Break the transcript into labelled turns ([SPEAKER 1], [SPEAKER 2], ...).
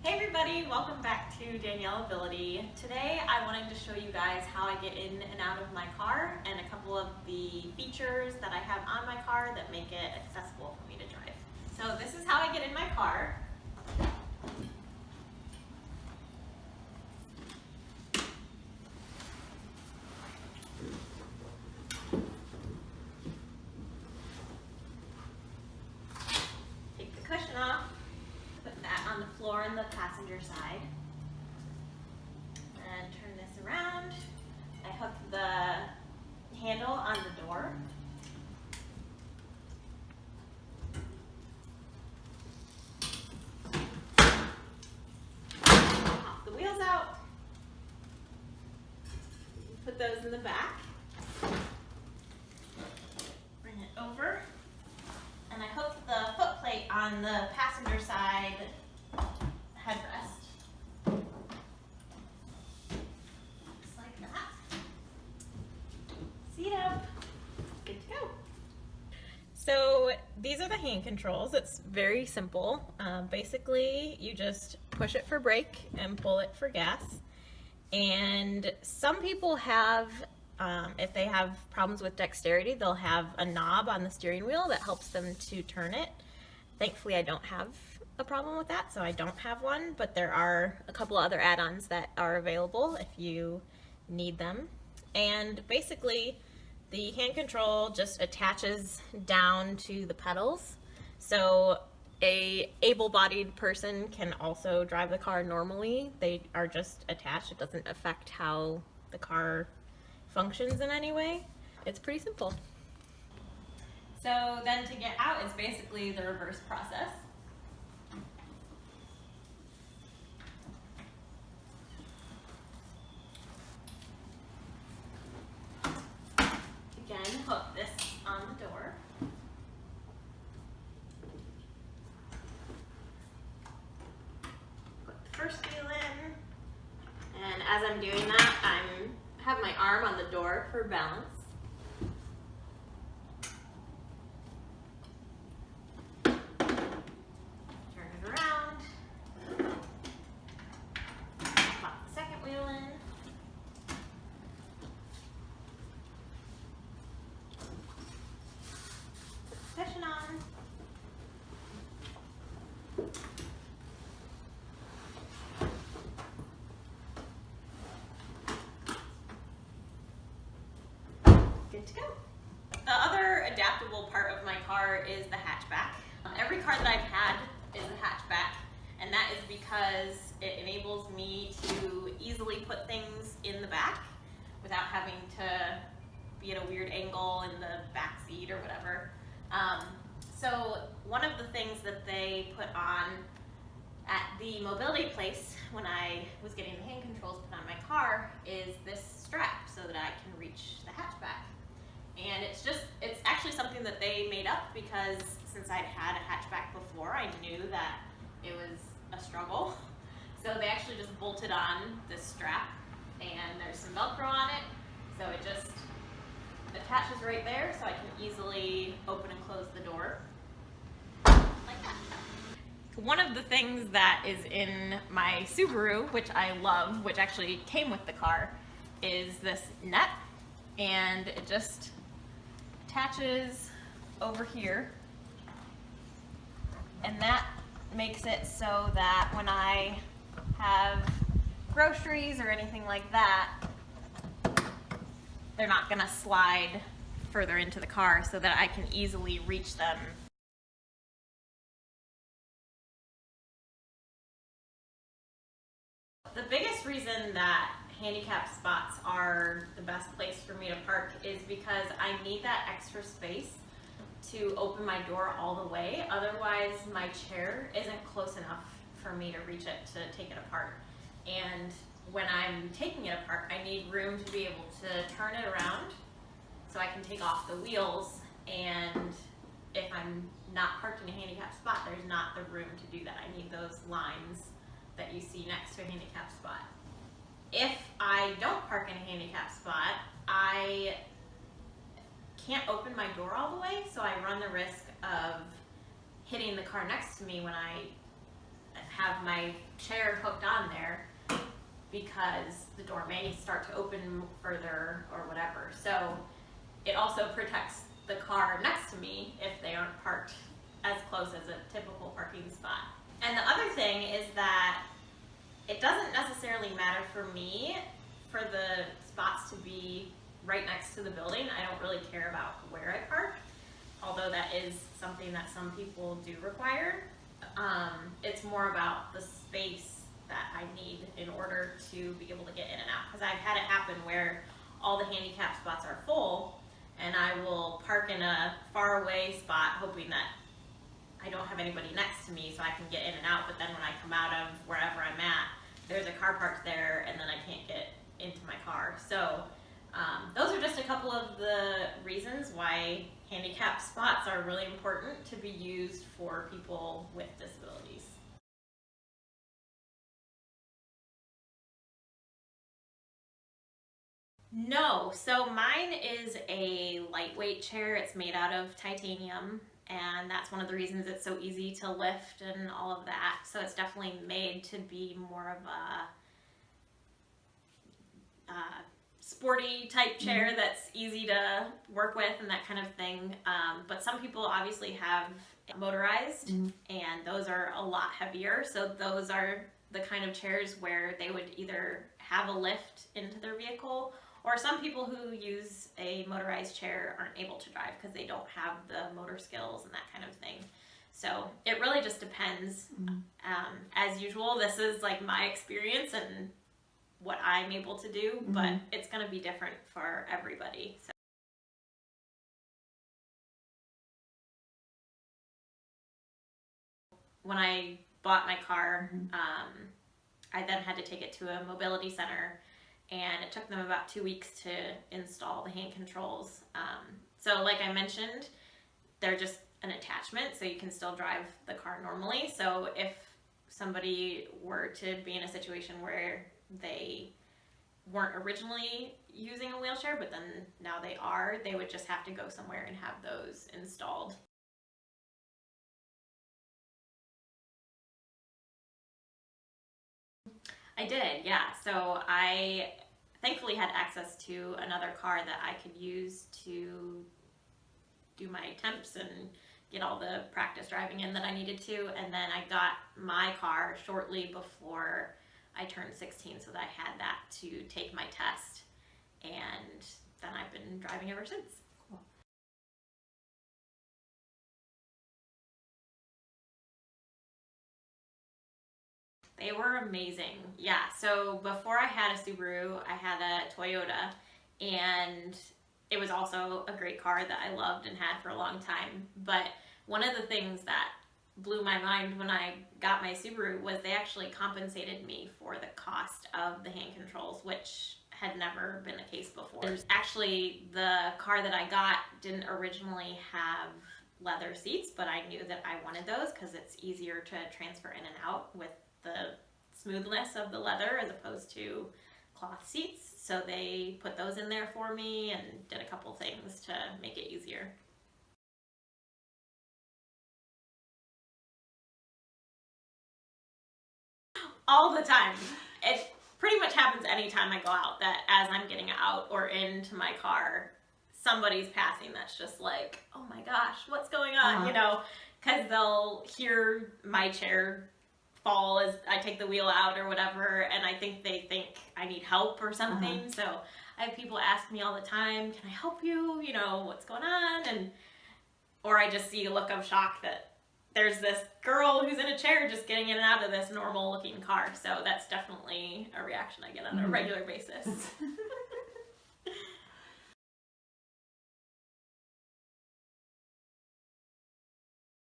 [SPEAKER 1] Hey everybody, welcome back to Daniellability. Today I wanted to show you guys how I get in and out of my car and a couple of the features that I have on my car that make it accessible for me to drive. So this is how I get in my car. Take the cushion off. Put that on the floor on the passenger side. And turn this around. I hook the handle on the door. Pop the wheels out. Put those in the back. Bring it over. And I hook the foot plate on the passenger side headrest. Just like that. Seat up. Good to go. So these are the hand controls. It's very simple. Basically, you just push it for brake and pull it for gas. And some people have, if they have problems with dexterity, they'll have a knob on the steering wheel that helps them to turn it. Thankfully, I don't have a problem with that, so I don't have one, but there are a couple other add-ons that are available if you need them. And basically, the hand control just attaches down to the pedals. So a able-bodied person can also drive the car normally. They are just attached. It doesn't affect how the car functions in any way. It's pretty simple. So then to get out, it's basically the reverse process. Again, hook this on the door. Put the first wheel in, and as I'm doing that, I have my arm on the door for balance. Turn it around. Pop the second wheel in. Cushion on. Good to go. The other adaptable part of my car is the hatchback. Every car that I've had is a hatchback, and that is because it enables me to easily put things in the back without having to be at a weird angle in the back seat or whatever. So one of the things that they put on at the mobility place when I was getting the hand controls put on my car is this strap so that I can reach the hatchback. And it's actually something that they made up because since I'd had a hatchback before, I knew that it was a struggle. So they actually just bolted on this strap, and there's some Velcro on it, so it just attaches right there so I can easily open and close the door like that. One of the things that is in my Subaru, which I love, which actually came with the car, is this net, and it just attaches over here, and that makes it so that when I have groceries or anything like that, they're not gonna slide further into the car so that I can easily reach them. The biggest reason that handicap spots are the best place for me to park is because I need that extra space to open my door all the way. Otherwise, my chair isn't close enough for me to reach it to take it apart. And when I'm taking it apart, I need room to be able to turn it around so I can take off the wheels. And if I'm not parked in a handicap spot, there's not the room to do that. I need those lines that you see next to a handicap spot. If I don't park in a handicap spot, I can't open my door all the way, so I run the risk of hitting the car next to me when I have my chair hooked on there because the door may start to open further or whatever. So it also protects the car next to me if they aren't parked as close as a typical parking spot. And the other thing is that it doesn't necessarily matter for me for the spots to be right next to the building. I don't really care about where I park, although that is something that some people do require. It's more about the space that I need in order to be able to get in and out. Because I've had it happen where all the handicap spots are full, and I will park in a far away spot hoping that I don't have anybody next to me so I can get in and out, but then when I come out of wherever I'm at, there's a car parked there and then I can't get into my car. So those are just a couple of the reasons why handicap spots are really important to be used for people with disabilities. No, so mine is a lightweight chair. It's made out of titanium, and that's one of the reasons it's so easy to lift and all of that. So it's definitely made to be more of a sporty type chair that's easy to work with and that kind of thing. But some people obviously have motorized, and those are a lot heavier. So those are the kind of chairs where they would either have a lift into their vehicle, or some people who use a motorized chair aren't able to drive because they don't have the motor skills and that kind of thing. So it really just depends. As usual, this is like my experience and what I'm able to do, but it's going to be different for everybody. So. When I bought my car, I then had to take it to a mobility center, and it took them about 2 weeks to install the hand controls. So like I mentioned, they're just an attachment, so you can still drive the car normally. So if somebody were to be in a situation where they weren't originally using a wheelchair, but then now they are, they would just have to go somewhere and have those installed. I did, yeah. So I thankfully had access to another car that I could use to do my temps and get all the practice driving in that I needed to. And then I got my car shortly before I turned 16, so that I had that to take my test. And then I've been driving ever since. Cool. They were amazing. Yeah, so before I had a Subaru, I had a Toyota, and it was also a great car that I loved and had for a long time. But one of the things that blew my mind when I got my Subaru was they actually compensated me for the cost of the hand controls, which had never been the case before. Actually, the car that I got didn't originally have leather seats, but I knew that I wanted those because it's easier to transfer in and out with the smoothness of the leather as opposed to cloth seats. So they put those in there for me and did a couple things to make it easier. All the time. It pretty much happens anytime I go out, that as I'm getting out or into my car, somebody's passing that's just like, oh my gosh, what's going on? You know, because they'll hear my chair fall as I take the wheel out or whatever, and I think they think I need help or something. So I have people ask me all the time, can I help you? You know, what's going on? And or I just see a look of shock that there's this girl who's in a chair just getting in and out of this normal looking car. So that's definitely a reaction I get on a regular basis.